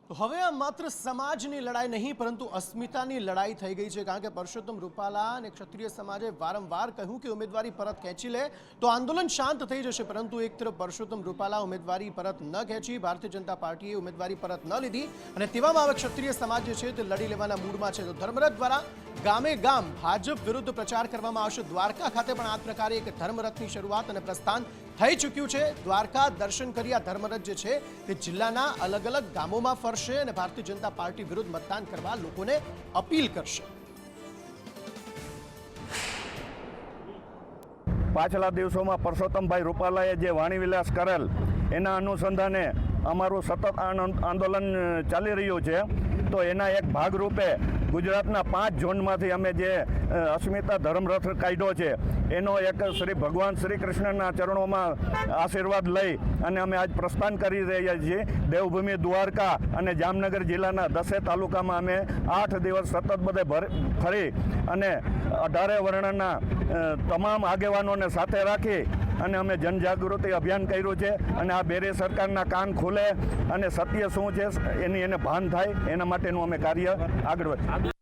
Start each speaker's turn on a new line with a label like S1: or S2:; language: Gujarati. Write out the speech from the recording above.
S1: તો હવે આ માત્ર સમાજની લડાઈ નહીં પરંતુ અસ્મિતાની લડાઈ થઈ ગઈ છે, કારણ કે પરસોત્તમ રૂપાલા અને ક્ષત્રિય સમાજે વારંવાર કહ્યું કે ઉમેદવારી પરત ખેંચી લે તો આંદોલન શાંત થઈ જશે, પરંતુ એક તરફ પરસોત્તમ રૂપાલા ઉમેદવારી પરત ન ખેંચી, ભારતીય જનતા પાર્ટીએ ઉમેદવારી પરત ન લીધી અને તેવામાં હવે ક્ષત્રિય સમાજ જે છે તે લડી લેવાના મૂડમાં છે। તો ધર્મરથ દ્વારા ગામે ગામ ભાજપ વિરુદ્ધ પ્રચાર કરવામાં આવશે। દ્વારકા ખાતે પણ આ પ્રકારે એક ધર્મરથની શરૂઆત અને પ્રસ્થાન થઈ ચૂક્યું છે। દ્વારકા દર્શન કરી આ ધર્મરથ જે છે તે જિલ્લાના અલગ અલગ ગામોમાં ફરશે અને ભારતીય જનતા પાર્ટી વિરુદ્ધ મતદાન કરવા લોકોને અપીલ કરશે।
S2: પાછલા દિવસોમાં પરસોત્તમભાઈ રૂપાલાએ જે વાણીવિલાસ કરેલ એના અનુસંધાને અમારું સતત આંદોલન ચાલી રહ્યું છે। તો એના એક ભાગરૂપે ગુજરાતના 5 ઝોનમાંથી અમે જે અસ્મિતા ધર્મરથ કાઢ્યો છે એનો એક શ્રી ભગવાન શ્રી કૃષ્ણના ચરણોમાં આશીર્વાદ લઈ અને અમે આજ પ્રસ્થાન કરી રહ્યા છીએ। દેવભૂમિ દ્વારકા અને જામનગર જિલ્લાના 10 તાલુકામાં અમે 8 દિવસ સતત બધે ફરી અને 18 વર્ણના તમામ આગેવાનોને સાથે રાખી અને અમે જનજાગૃતિ અભિયાન કર્યું છે અને આ બેરી સરકારના કાન ખુલે અને સત્ય શું છે એને ભાન થાય એના માટેનું અમે કાર્ય આગળ